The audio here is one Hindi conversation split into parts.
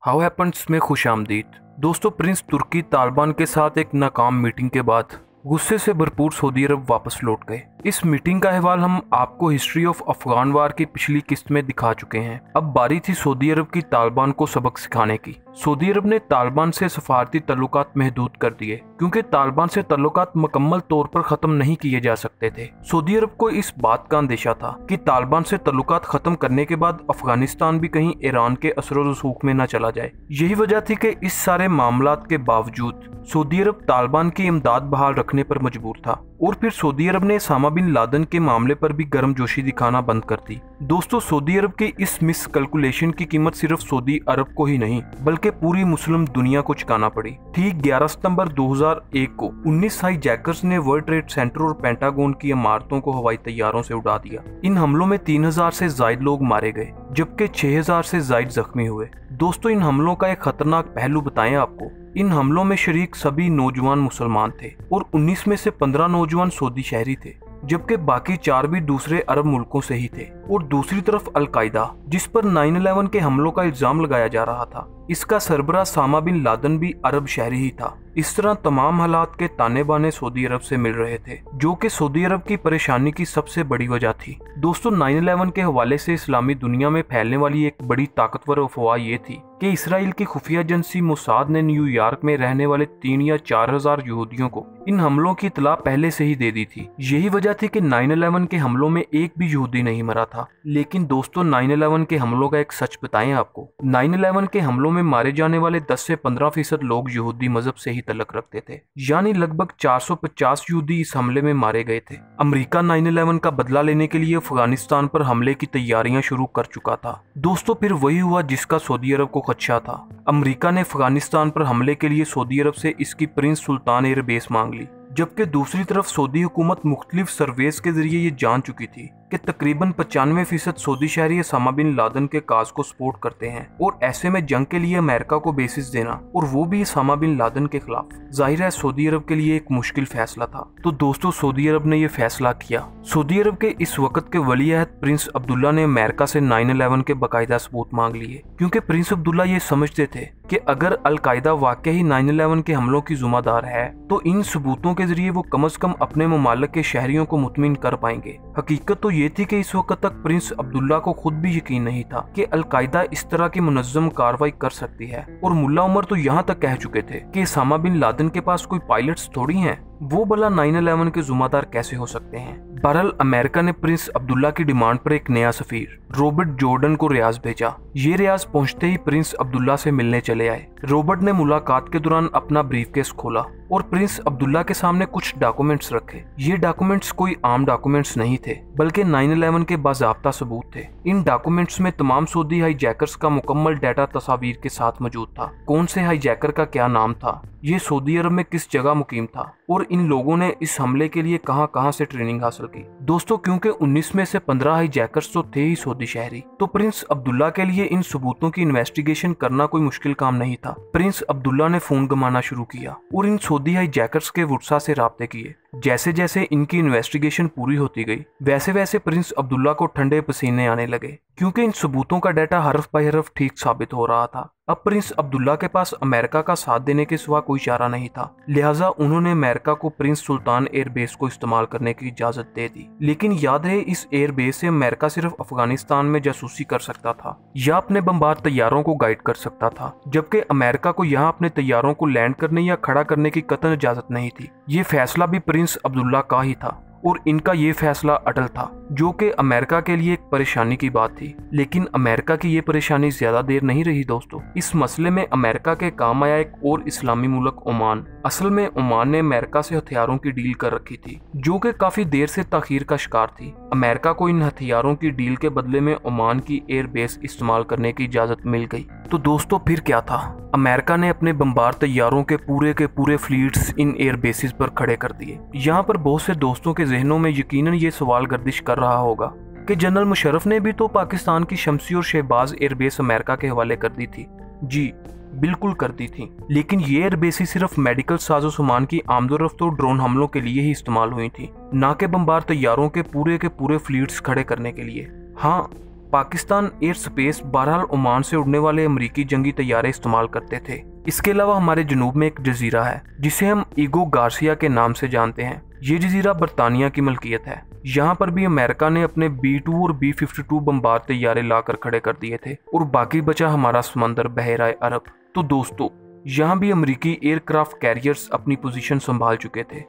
हाउ हैपन्स में खुशामदीद। दोस्तों, प्रिंस तुर्की तालिबान के साथ एक नाकाम मीटिंग के बाद गुस्से से भरपूर सऊदी अरब वापस लौट गए। इस मीटिंग का अहवाल हम आपको हिस्ट्री ऑफ अफगान वार की पिछली किस्त में दिखा चुके हैं। अब बारी थी सऊदी अरब की तालिबान को सबक सिखाने की। सऊदी अरब ने तालिबान से सफारती तल्लुकात महदूद कर दिए क्योंकि तालिबान से तल्लुकात मुकम्मल तौर पर खत्म नहीं किए जा सकते थे। सऊदी अरब को इस बात का अंदेशा था कि तालिबान से तल्लुकात खत्म करने के बाद अफगानिस्तान भी कहीं ईरान के असर रसूख में न चला जाए। यही वजह थी कि इस सारे मामलात के बावजूद सऊदी अरब तालिबान की इमदाद बहाल रखने पर मजबूर था। और फिर सऊदी अरब ने उसामा बिन लादेन के मामले पर भी गर्मजोशी दिखाना बंद कर दी। दोस्तों, सऊदी अरब की इस मिस कैलकुलेशन की कीमत सिर्फ सऊदी अरब को ही नहीं बल्कि पूरी मुस्लिम दुनिया को चुकाना पड़ी। ठीक 11 सितंबर 2001 को 19 हाईजैकर्स ने वर्ल्ड ट्रेड सेंटर और पेंटागन की इमारतों को हवाई तैयारों से उड़ा दिया। इन हमलों में 3000 से ज्यादा लोग मारे गए जबकि 6000 से ज्यादा जख्मी हुए। दोस्तों, इन हमलों का एक खतरनाक पहलू बताएं आपको। इन हमलों में शरीक सभी नौजवान मुसलमान थे और 19 में से 15 नौजवान सऊदी शहरी थे जबकि बाकी 4 भी दूसरे अरब मुल्कों से ही थे। और दूसरी तरफ अलकायदा, जिस पर 9/11 के हमलों का इल्जाम लगाया जा रहा था, इसका सरबराह उसामा बिन लादेन भी अरब शहरी ही था। इस तरह तमाम हालात के ताने बाने सऊदी अरब से मिल रहे थे, जो कि सऊदी अरब की परेशानी की सबसे बड़ी वजह थी। दोस्तों, 9/11 के हवाले से इस्लामी दुनिया में फैलने वाली एक बड़ी ताकतवर अफवाह ये थी कि इसराइल की खुफिया एजेंसी मोसाद ने न्यूयॉर्क में रहने वाले 3 या 4 हजार यहूदियों को इन हमलों की इतला पहले से ही दे दी थी। यही वजह थी कि 9/11 के हमलों में एक भी यहूदी नहीं मरा था। लेकिन दोस्तों, 9/11 के हमलों का एक सच बताएं आपको। 9/11 के हमलों में मारे जाने वाले 10 से 15% लोग यहूदी मजहब से ही तल्लुक रखते थे, यानी लगभग 450 यहूदी इस हमले में मारे गए थे। अमेरिका 9/11 का बदला लेने के लिए अफगानिस्तान पर हमले की तैयारियां शुरू कर चुका था। दोस्तों, फिर वही हुआ जिसका सऊदी अरब को खदशा था। अमेरिका ने अफगानिस्तान पर हमले के लिए सऊदी अरब से इसकी प्रिंस सुल्तान एयरबेस मांग ली, जबकि दूसरी तरफ सऊदी हुकूमत मुख्तलिफ सर्वेस के जरिए ये जान चुकी थी कि तकरीबन 95% सऊदी शहरी उसामा बिन लादेन के काज को सपोर्ट करते हैं और ऐसे में जंग के लिए अमेरिका को बेसिस देना और वो भी उसामा बिन लादेन के खिलाफ, जाहिर है सऊदी अरब के लिए एक मुश्किल फैसला था। तो दोस्तों, सऊदी अरब ने ये फैसला किया। सऊदी अरब के इस वक्त के वलीअहद प्रिंस अब्दुल्ला ने अमेरिका से 9/11 के बाकायदा सबूत मांग लिए, क्योंकि प्रिंस अब्दुल्ला ये समझते थे कि अगर अलकायदा वाकई ही 9/11 के हमलों की जिम्मेदार है तो इन सबूतों के जरिए वो कम से कम अपने मुमालिक के शहरियों को मुतमिन कर पाएंगे। हकीकत तो ये थी कि इस वक्त तक प्रिंस अब्दुल्ला को खुद भी यकीन नहीं था कि अलकायदा इस तरह की मुनज़्ज़म कार्रवाई कर सकती है। और मुल्ला उमर तो यहाँ तक कह चुके थे कि उसामा बिन लादेन के पास कोई पायलट्स थोड़ी हैं, वो भला 9/11 के जिम्मेदार कैसे हो सकते हैं। बहरहाल अमेरिका ने प्रिंस अब्दुल्ला की डिमांड पर एक नया सफीर रॉबर्ट जॉर्डन को रियाज भेजा। ये रियाज पहुंचते ही प्रिंस अब्दुल्ला से मिलने चले आए। रॉबर्ट ने मुलाकात के दौरान अपना ब्रीफकेस खोला और प्रिंस अब्दुल्ला के सामने कुछ डॉक्यूमेंट्स रखे। ये डॉक्यूमेंट्स कोई आम डॉक्यूमेंट्स नहीं थे बल्कि 9/11 के बाज़ाब्ता सबूत थे। इन डॉक्यूमेंट्स में तमाम सऊदी हाईजैकर्स का मुकम्मल डाटा तस्वीर के साथ मौजूद था। कौन से हाईजैकर का क्या नाम था, ये सऊदी अरब में किस जगह मुकीम था और इन लोगों ने इस हमले के लिए कहां कहां से ट्रेनिंग हासिल की। दोस्तों, क्योंकि 19 में से 15 हाईजैकर्स तो थे ही सऊदी शहरी, तो प्रिंस अब्दुल्ला के लिए इन सबूतों की इन्वेस्टिगेशन करना कोई मुश्किल काम नहीं था। प्रिंस अब्दुल्ला ने फोन घुमाना शुरू किया और इन सऊदी हाईजैकर्स के वुट्सा से राब्ते किए। जैसे जैसे इनकी इन्वेस्टिगेशन पूरी होती गई वैसे वैसे प्रिंस अब्दुल्ला को ठंडे पसीने आने लगे, क्योंकि इन सबूतों का डाटा हरफ बाय हरफ ठीक साबित हो रहा था। अब प्रिंस अब्दुल्ला के पास अमेरिका का साथ देने के सिवा कोई चारा नहीं था, लिहाजा उन्होंने अमेरिका को प्रिंस सुल्तान एयरबेस को इस्तेमाल करने की इजाजत दे दी। लेकिन याद रहे, इस एयरबेस से अमेरिका सिर्फ अफगानिस्तान में जासूसी कर सकता था या अपने बमबार तैयारों को गाइड कर सकता था, जबकि अमेरिका को यहाँ अपने तैयारों को लैंड करने या खड़ा करने की कतई इजाजत नहीं थी। ये फैसला भी प्रिंस अब्दुल्ला का ही था और इनका ये फैसला अटल था, जो कि अमेरिका के लिए एक परेशानी की बात थी। लेकिन अमेरिका की ये परेशानी ज्यादा देर नहीं रही दोस्तों। इस मसले में अमेरिका के काम आया एक और इस्लामी मुल्क ओमान। असल में ओमान ने अमेरिका से हथियारों की डील कर रखी थी, जो कि काफी देर से ताखीर का शिकार थी। अमेरिका को इन हथियारों की डील के बदले में ओमान की एयरबेस इस्तेमाल करने की इजाजत मिल गई। तो दोस्तों, फिर क्या था, अमेरिका ने अपने बमबार तैयारों के पूरे फ्लीट्स इन एयरबेसिस पर खड़े कर दिए। यहाँ पर बहुत से दोस्तों के जहनों में यकीनन ये सवाल गर्दिश कर रहा होगा कि जनरल मुशर्रफ ने भी तो पाकिस्तान की शमसी और शहबाज एयरबेस अमेरिका के हवाले कर दी थी। जी बिल्कुल कर दी थी, लेकिन ये एयरबेसेस सिर्फ मेडिकल साजो सामान की आमदोरफ्त और ड्रोन हमलों के लिए ही इस्तेमाल हुई थी, ना कि बमबार तैयारों के पूरे फ्लीट्स खड़े करने के लिए। हाँ, पाकिस्तान एयर स्पेस बहरहाल ओमान से उड़ने वाले अमेरिकी जंगी तैयारे इस्तेमाल करते थे। इसके अलावा हमारे जनूब में एक जजीरा है जिसे हम ईगो गार्सिया के नाम से जानते हैं। ये जजीरा बरतानिया की मलकियत है। यहाँ पर भी अमेरिका ने अपने B-2 और B-52 बमबार तैयारे लाकर खड़े कर दिए थे और बाकी बचा हमारा समंदर बहराए अरब। तो दोस्तों, यहाँ भी अमेरिकी एयरक्राफ्ट कैरियर्स अपनी पोजीशन संभाल चुके थे।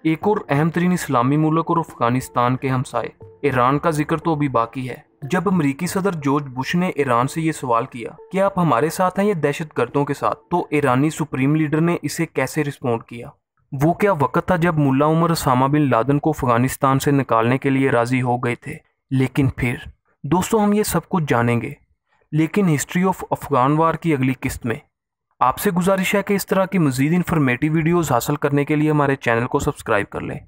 एक और अहम तरीन इस्लामी मुल्क और अफगानिस्तान के हमसाए ईरान का जिक्र तो अभी बाकी है। जब अमेरिकी सदर जॉर्ज बुश ने ईरान से ये सवाल किया कि आप हमारे साथ हैं या दहशतगर्दों के साथ, तो ईरानी सुप्रीम लीडर ने इसे कैसे रिस्पॉन्ड किया। वो क्या वक्त था जब मुल्ला उमर उसामा बिन लादेन को अफगानिस्तान से निकालने के लिए राजी हो गए थे। लेकिन फिर दोस्तों, हम ये सब कुछ जानेंगे, लेकिन हिस्ट्री ऑफ अफगान वार की अगली किस्त में। आपसे गुजारिश है कि इस तरह की मज़ीद इन्फॉर्मेटिव वीडियोज़ हासिल करने के लिए हमारे चैनल को सब्सक्राइब कर लें।